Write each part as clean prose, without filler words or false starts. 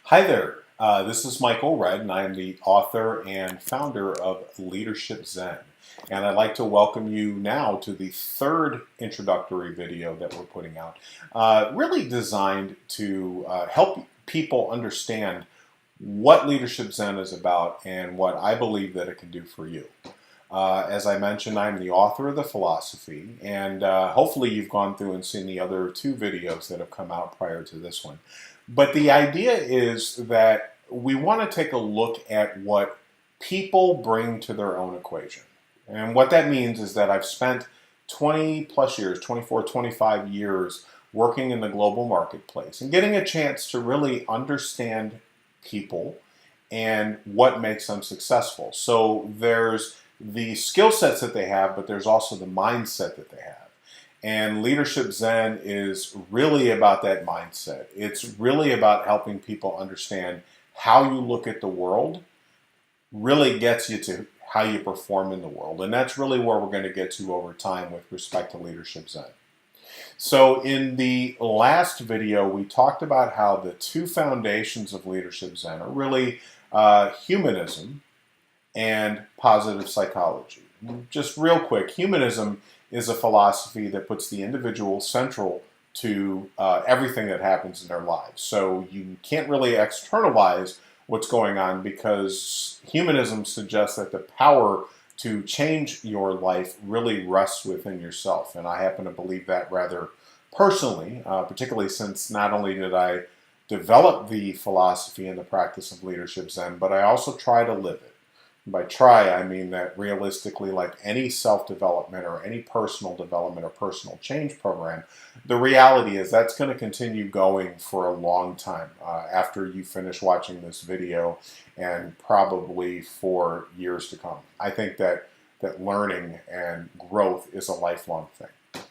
Hi there, this is Michael Red, and I am the author and founder of Leadership Zen. And I'd like to welcome you now to the third introductory video that we're putting out, really designed to help people understand what Leadership Zen is about and what I believe that it can do for you. As I mentioned, I'm the author of the philosophy, and hopefully you've gone through and seen the other two videos that have come out prior to this one. But the idea is that we want to take a look at what people bring to their own equation. And what that means is that I've spent 20 plus years, 24, 25 years working in the global marketplace and getting a chance to really understand people and what makes them successful. So there's the skill sets that they have, but there's also the mindset that they have. And Leadership Zen is really about that mindset. It's really about helping people understand how you look at the world really gets you to how you perform in the world. And that's really where we're going to get to over time with respect to Leadership Zen. So in the last video, we talked about how the two foundations of Leadership Zen are really humanism and positive psychology. Just real quick, humanism is a philosophy that puts the individual central to everything that happens in their lives. So you can't really externalize what's going on because humanism suggests that the power to change your life really rests within yourself. And I happen to believe that rather personally, particularly since not only did I develop the philosophy and the practice of Leadership Zen, but I also try to live it. By try, I mean that realistically, like any self-development or any personal development or personal change program, the reality is that's going to continue going for a long time after you finish watching this video and probably for years to come. I think that learning and growth is a lifelong thing.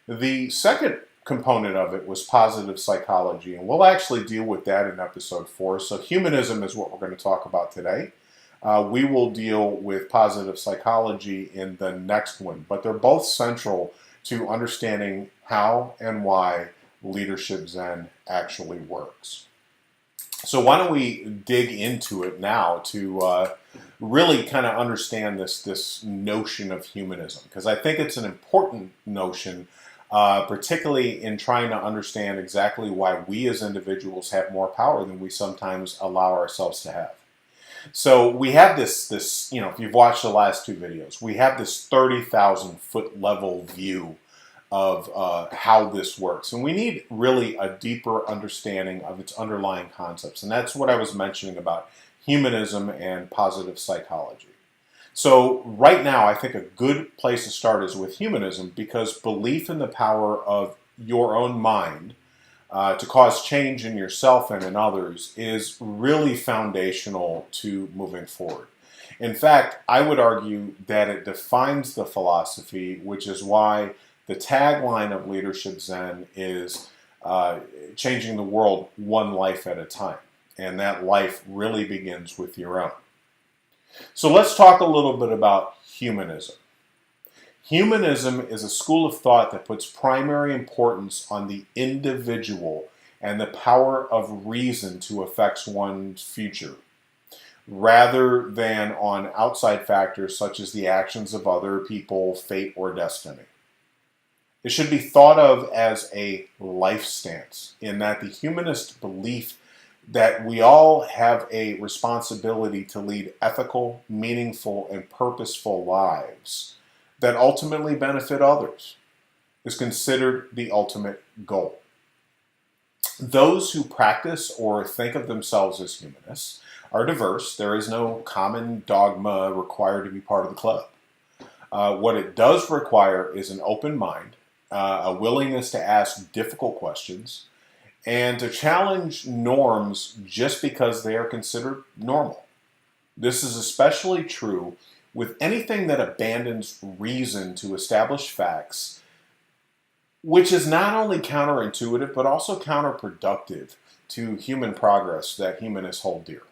The second component of it was positive psychology, and we'll actually deal with that in episode 4. So humanism is what we're going to talk about today. We will deal with positive psychology in the next one, but they're both central to understanding how and why Leadership Zen actually works. So why don't we dig into it now to really kind of understand this notion of humanism, because I think it's an important notion, particularly in trying to understand exactly why we as individuals have more power than we sometimes allow ourselves to have. So we have this, if you've watched the last two videos, we have this 30,000 foot level view of how this works. And we need really a deeper understanding of its underlying concepts. And that's what I was mentioning about humanism and positive psychology. So right now, I think a good place to start is with humanism, because belief in the power of your own mind to cause change in yourself and in others is really foundational to moving forward. In fact, I would argue that it defines the philosophy, which is why the tagline of Leadership Zen is changing the world one life at a time. And that life really begins with your own. So let's talk a little bit about humanism. Humanism is a school of thought that puts primary importance on the individual and the power of reason to affect one's future, rather than on outside factors such as the actions of other people, fate, or destiny. It should be thought of as a life stance, in that the humanist belief that we all have a responsibility to lead ethical, meaningful, and purposeful lives that ultimately benefit others is considered the ultimate goal. Those who practice or think of themselves as humanists are diverse. There is no common dogma required to be part of the club. What it does require is an open mind, a willingness to ask difficult questions, and to challenge norms just because they are considered normal. This is especially true with anything that abandons reason to establish facts, which is not only counterintuitive, but also counterproductive to human progress that humanists hold dear.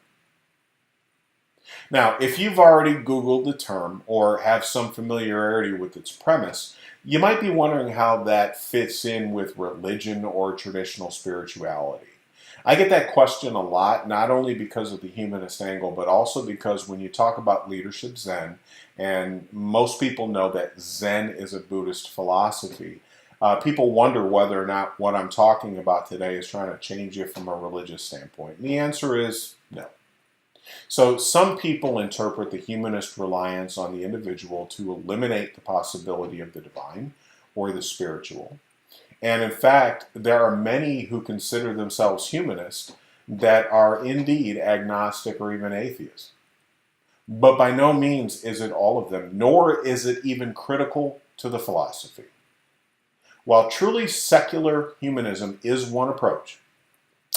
Now, if you've already Googled the term or have some familiarity with its premise, you might be wondering how that fits in with religion or traditional spirituality. I get that question a lot, not only because of the humanist angle, but also because when you talk about leadership Zen, and most people know that Zen is a Buddhist philosophy, people wonder whether or not what I'm talking about today is trying to change you from a religious standpoint. And the answer is no. So some people interpret the humanist reliance on the individual to eliminate the possibility of the divine or the spiritual. And in fact, there are many who consider themselves humanists that are indeed agnostic or even atheists. But by no means is it all of them, nor is it even critical to the philosophy. While truly secular humanism is one approach,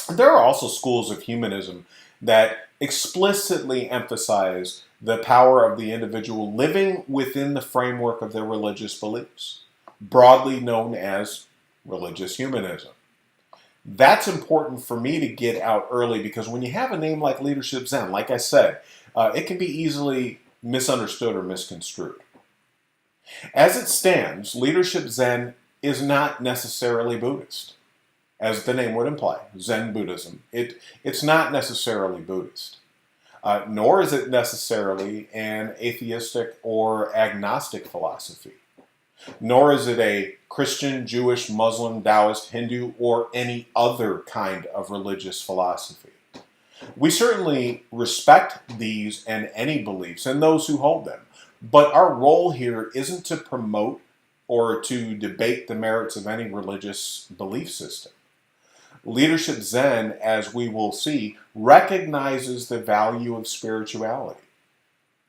there are also schools of humanism that explicitly emphasize the power of the individual living within the framework of their religious beliefs, broadly known as religious humanism. That's important for me to get out early because when you have a name like Leadership Zen, like I said, it can be easily misunderstood or misconstrued. As it stands, Leadership Zen is not necessarily Buddhist, as the name would imply, Zen Buddhism. It's not necessarily Buddhist, nor is it necessarily an atheistic or agnostic philosophy, nor is it a Christian, Jewish, Muslim, Taoist, Hindu, or any other kind of religious philosophy. We certainly respect these and any beliefs and those who hold them, but our role here isn't to promote or to debate the merits of any religious belief system. Leadership Zen, as we will see, recognizes the value of spirituality,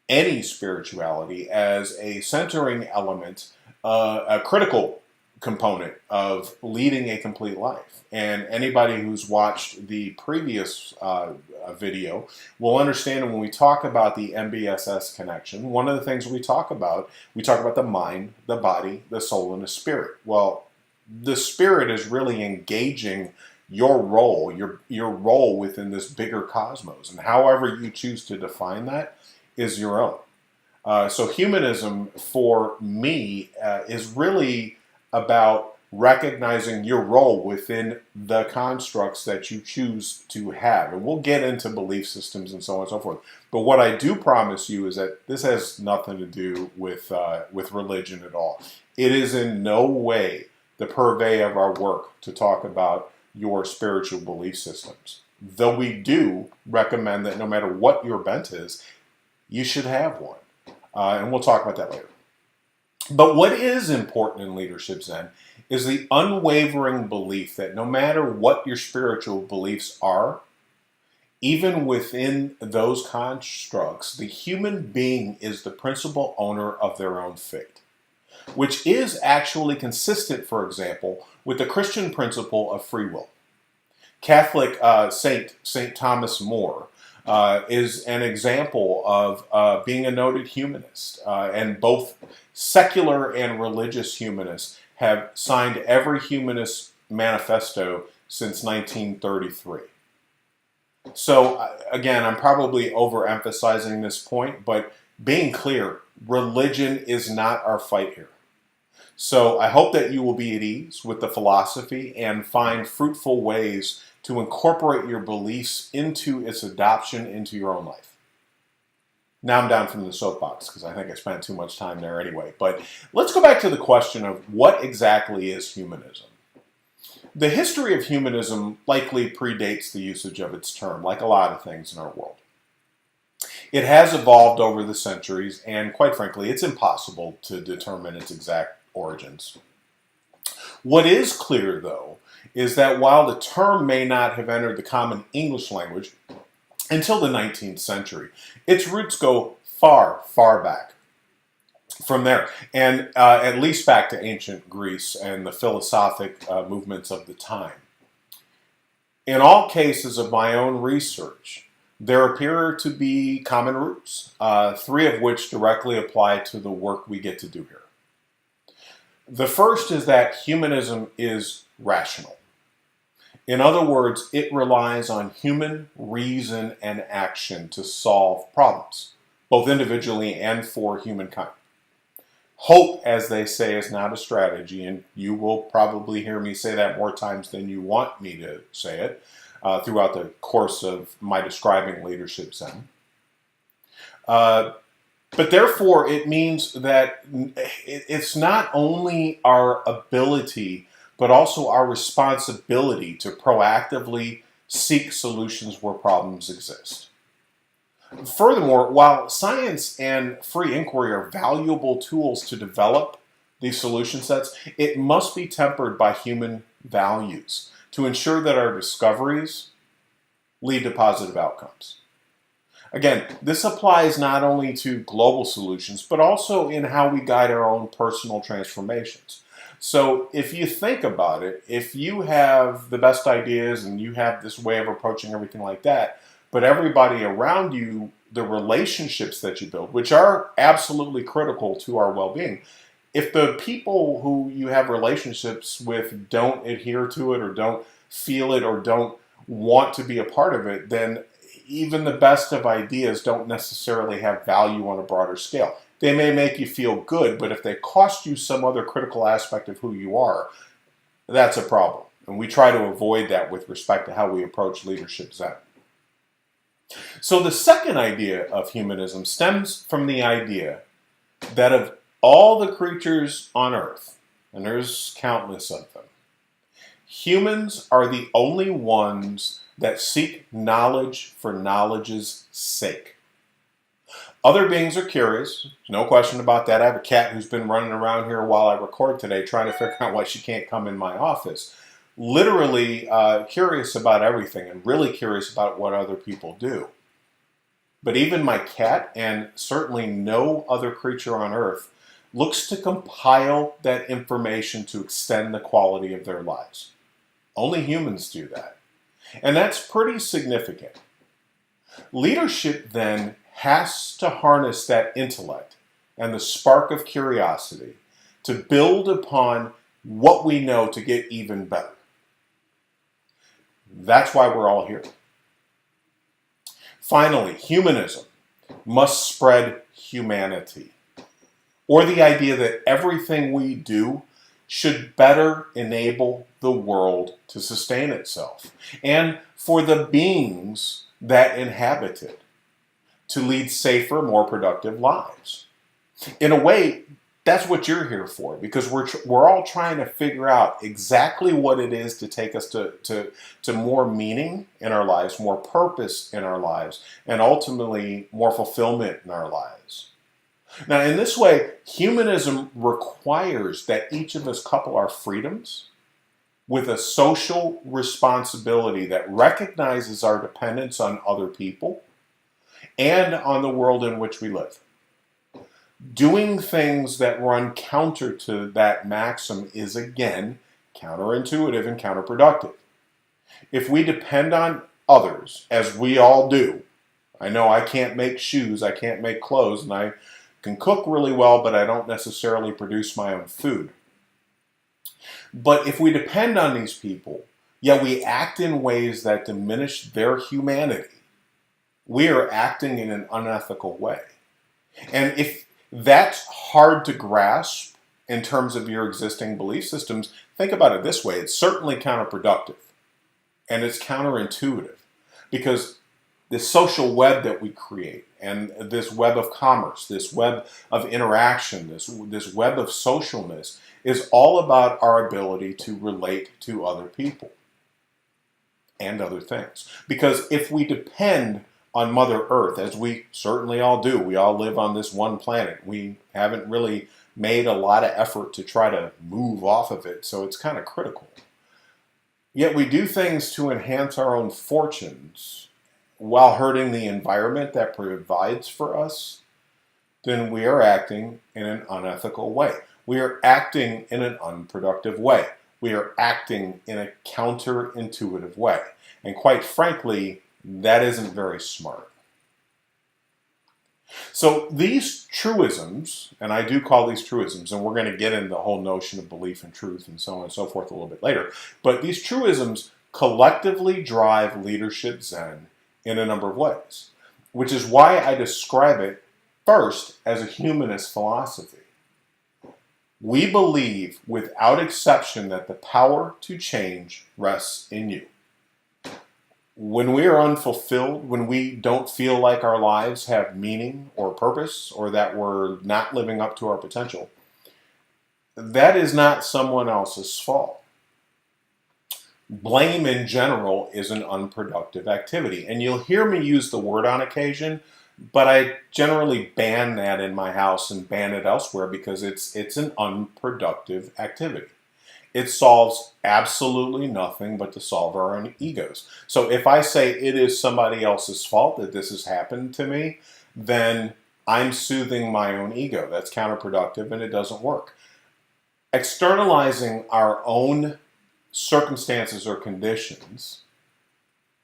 any spirituality, as a centering element, a critical component of leading a complete life. And anybody who's watched the previous video will understand when we talk about the MBSS connection, one of the things we talk about the mind, the body, the soul, and the spirit. Well, the spirit is really engaging your role, your role within this bigger cosmos. And however you choose to define that is your own. So humanism for me is really about recognizing your role within the constructs that you choose to have. And we'll get into belief systems and so on and so forth. But what I do promise you is that this has nothing to do with religion at all. It is in no way the purvey of our work to talk about your spiritual belief systems. Though we do recommend that no matter what your bent is, you should have one. And we'll talk about that later. But what is important in Leadership Zen is the unwavering belief that no matter what your spiritual beliefs are, even within those constructs, the human being is the principal owner of their own fate, which is actually consistent, for example, with the Christian principle of free will. Catholic Saint Thomas More is an example of being a noted humanist, and both secular and religious humanists have signed every humanist manifesto since 1933. So again, I'm probably overemphasizing this point, but being clear, religion is not our fight here. So I hope that you will be at ease with the philosophy and find fruitful ways to incorporate your beliefs into its adoption into your own life. Now I'm down from the soapbox because I think I spent too much time there anyway. But let's go back to the question of what exactly is humanism. The history of humanism likely predates the usage of its term, like a lot of things in our world. It has evolved over the centuries, and quite frankly, it's impossible to determine its exact origins. What is clear, though, is that while the term may not have entered the common English language until the 19th century, its roots go far, far back from there, and at least back to ancient Greece and the philosophic movements of the time. In all cases of my own research, there appear to be common roots, three of which directly apply to the work we get to do here. The first is that humanism is rational. In other words, it relies on human reason and action to solve problems, both individually and for humankind. Hope, as they say, is not a strategy, and you will probably hear me say that more times than you want me to say it. throughout the course of my describing Leadership Zen. But therefore, it means that it's not only our ability, but also our responsibility to proactively seek solutions where problems exist. Furthermore, while science and free inquiry are valuable tools to develop these solution sets, it must be tempered by human values to ensure that our discoveries lead to positive outcomes. Again, this applies not only to global solutions, but also in how we guide our own personal transformations. So if you think about it, if you have the best ideas and you have this way of approaching everything like that, but everybody around you, the relationships that you build, which are absolutely critical to our well-being, if the people who you have relationships with don't adhere to it or don't feel it or don't want to be a part of it, then even the best of ideas don't necessarily have value on a broader scale. They may make you feel good, but if they cost you some other critical aspect of who you are, that's a problem. And we try to avoid that with respect to how we approach Leadership Zen. So the second idea of humanism stems from the idea that of all the creatures on Earth, and there's countless of them, humans are the only ones that seek knowledge for knowledge's sake. Other beings are curious, no question about that. I have a cat who's been running around here while I record today trying to figure out why she can't come in my office. Literally curious about everything and really curious about what other people do. But even my cat, and certainly no other creature on Earth, looks to compile that information to extend the quality of their lives. Only humans do that. And that's pretty significant. Leadership then has to harness that intellect and the spark of curiosity to build upon what we know to get even better. That's why we're all here. Finally, humanism must spread humanity, or the idea that everything we do should better enable the world to sustain itself, and for the beings that inhabit it to lead safer, more productive lives. In a way, that's what you're here for, because we're all trying to figure out exactly what it is to take us to more meaning in our lives, more purpose in our lives, and ultimately more fulfillment in our lives. Now, in this way, humanism requires that each of us couple our freedoms with a social responsibility that recognizes our dependence on other people and on the world in which we live. Doing things that run counter to that maxim is, again, counterintuitive and counterproductive. If we depend on others, as we all do, I know I can't make shoes, I can't make clothes, and I can cook really well, but I don't necessarily produce my own food. But if we depend on these people, yet we act in ways that diminish their humanity, we are acting in an unethical way. And if that's hard to grasp in terms of your existing belief systems, think about it this way. It's certainly counterproductive and it's counterintuitive, because this social web that we create and this web of commerce, this web of interaction, this web of socialness is all about our ability to relate to other people and other things. Because if we depend on Mother Earth, as we certainly all do, we all live on this one planet. We haven't really made a lot of effort to try to move off of it, so it's kind of critical. Yet we do things to enhance our own fortunes while hurting the environment that provides for us, then we are acting in an unethical way. We are acting in an unproductive way. We are acting in a counterintuitive way. And quite frankly, that isn't very smart. So these truisms, and I do call these truisms, and we're going to get into the whole notion of belief and truth and so on and so forth a little bit later, but these truisms collectively drive Leadership Zen in a number of ways, which is why I describe it first as a humanist philosophy. We believe without exception that the power to change rests in you. When we are unfulfilled, when we don't feel like our lives have meaning or purpose, or that we're not living up to our potential, that is not someone else's fault. Blame in general is an unproductive activity. And you'll hear me use the word on occasion, but I generally ban that in my house and ban it elsewhere because it's an unproductive activity. It solves absolutely nothing but to solve our own egos. So if I say it is somebody else's fault that this has happened to me, then I'm soothing my own ego. That's counterproductive and it doesn't work. Externalizing our own circumstances or conditions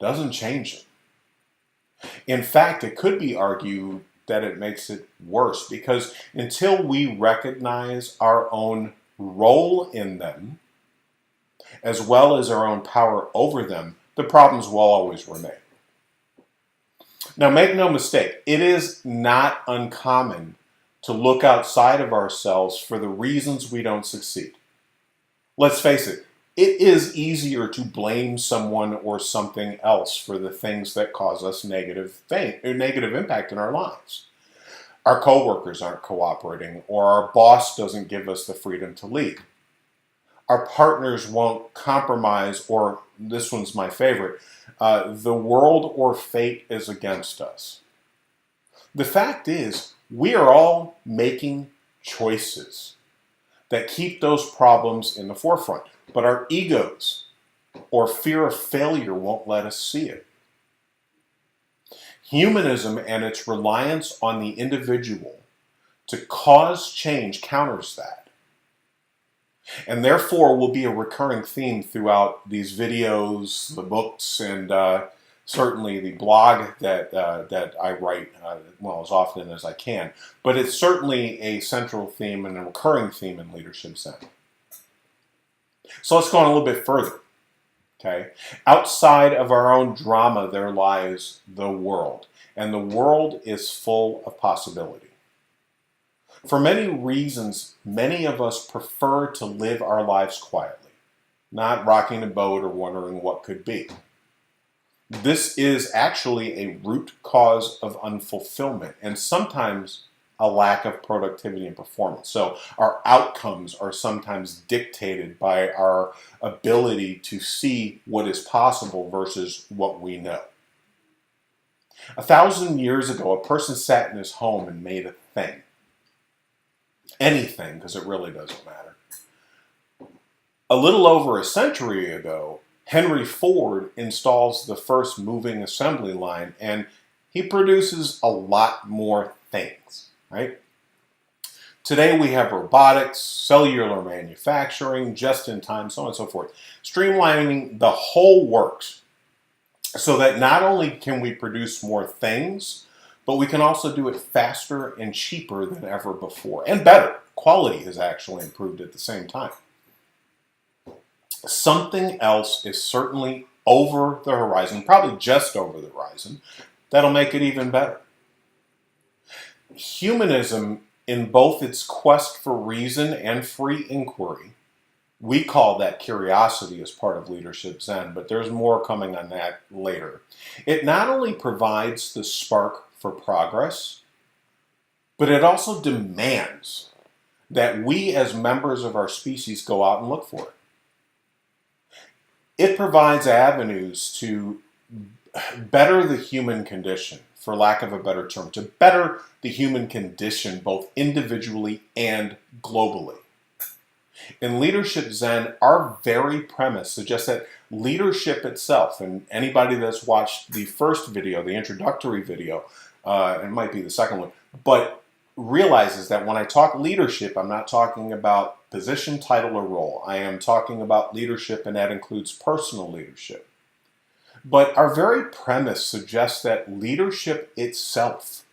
doesn't change them. In fact, it could be argued that it makes it worse because until we recognize our own role in them, as well as our own power over them, the problems will always remain. Now, make no mistake, it is not uncommon to look outside of ourselves for the reasons we don't succeed. Let's face it, it is easier to blame someone or something else for the things that cause us negative impact in our lives. Our coworkers aren't cooperating, or our boss doesn't give us the freedom to lead. Our partners won't compromise, or this one's my favorite, the world or fate is against us. The fact is, we are all making choices that keep those problems in the forefront. But our egos or fear of failure won't let us see it. Humanism and its reliance on the individual to cause change counters that. And therefore will be a recurring theme throughout these videos, the books, and certainly the blog that I write, as often as I can. But it's certainly a central theme and a recurring theme in Leadership Zen. So let's go on a little bit further. Okay? Outside of our own drama, there lies the world. And the world is full of possibility. For many reasons, many of us prefer to live our lives quietly, not rocking the boat or wondering what could be. This is actually a root cause of unfulfillment and sometimes a lack of productivity and performance. So our outcomes are sometimes dictated by our ability to see what is possible versus what we know. 1,000 years ago, a person sat in his home and made a thing. Anything, because it really doesn't matter. A little over a century ago, Henry Ford installs the first moving assembly line, and he produces a lot more things, right? Today we have robotics, cellular manufacturing, just-in-time, so on and so forth, streamlining the whole works so that not only can we produce more things, but we can also do it faster and cheaper than ever before, and better. Quality has actually improved at the same time. Something else is certainly over the horizon, probably just over the horizon, that'll make it even better. Humanism, in both its quest for reason and free inquiry, we call that curiosity as part of Leadership Zen, but there's more coming on that later. It not only provides the spark for progress, but it also demands that we as members of our species go out and look for it. It provides avenues to better the human condition, for lack of a better term, to better the human condition both individually and globally. In Leadership Zen, our very premise suggests that leadership itself, and anybody that's watched the first video, the introductory video, it might be the second one, but realizes that when I talk leadership, I'm not talking about position, title, or role. I am talking about leadership, and that includes personal leadership. But our very premise suggests that leadership itself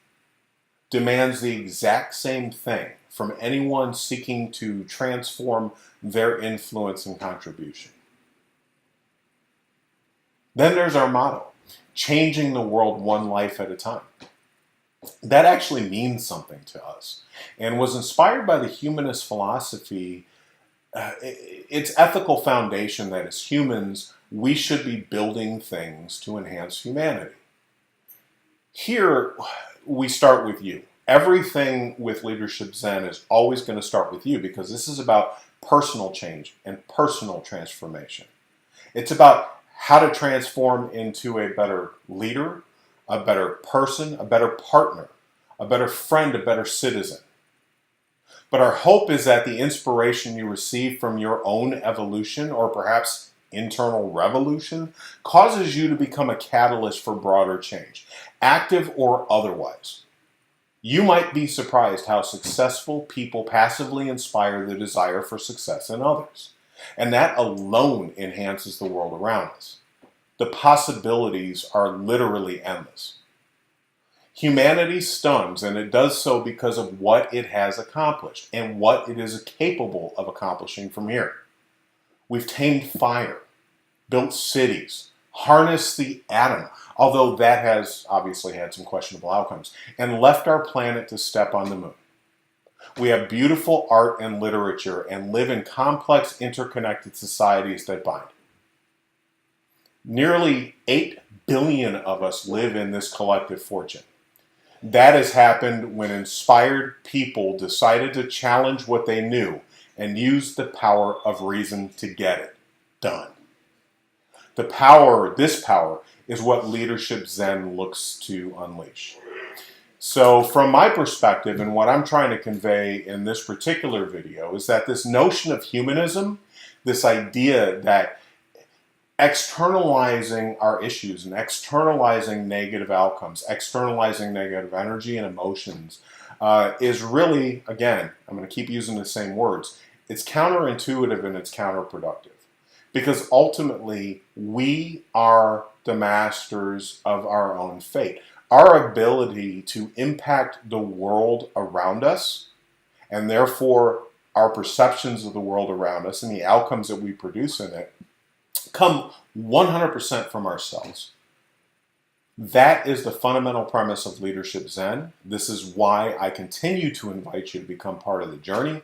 demands the exact same thing from anyone seeking to transform their influence and contribution. Then there's our motto, changing the world one life at a time. That actually means something to us and was inspired by the humanist philosophy, its ethical foundation that as humans, we should be building things to enhance humanity. Here, we start with you. Everything with Leadership Zen is always going to start with you because this is about personal change and personal transformation. It's about how to transform into a better leader, a better person, a better partner, a better friend, a better citizen. But our hope is that the inspiration you receive from your own evolution, or perhaps internal revolution, causes you to become a catalyst for broader change, active or otherwise. You might be surprised how successful people passively inspire the desire for success in others. And that alone enhances the world around us. The possibilities are literally endless. Humanity stuns, and it does so because of what it has accomplished and what it is capable of accomplishing from here. We've tamed fire, built cities, harnessed the atom, although that has obviously had some questionable outcomes, and left our planet to step on the moon. We have beautiful art and literature and live in complex, interconnected societies that bind. Nearly 8 billion of us live in this collective fortune. That has happened when inspired people decided to challenge what they knew and use the power of reason to get it done. This power, is what Leadership Zen looks to unleash. So from my perspective, and what I'm trying to convey in this particular video, is that this notion of humanism, this idea that externalizing our issues and externalizing negative outcomes, externalizing negative energy and emotions is really, again, I'm going to keep using the same words, it's counterintuitive and it's counterproductive. Because ultimately, we are the masters of our own fate. Our ability to impact the world around us, and therefore our perceptions of the world around us and the outcomes that we produce in it, come 100% from ourselves. That is the fundamental premise of Leadership Zen. This is why I continue to invite you to become part of the journey.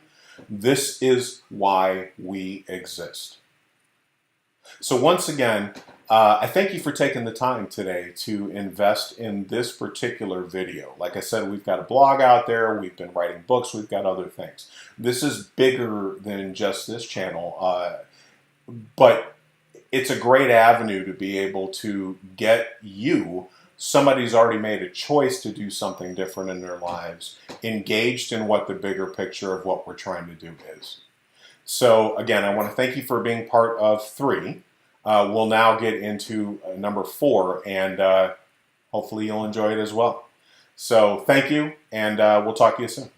This is why we exist. So once again, I thank you for taking the time today to invest in this particular video. Like I said, we've got a blog out there, we've been writing books, we've got other things. This is bigger than just this channel, but it's a great avenue to be able to get you, somebody who's already made a choice to do something different in their lives, engaged in what the bigger picture of what we're trying to do is. So again, I want to thank you for being part of 3. We'll now get into number 4, and hopefully you'll enjoy it as well. So thank you, and we'll talk to you soon.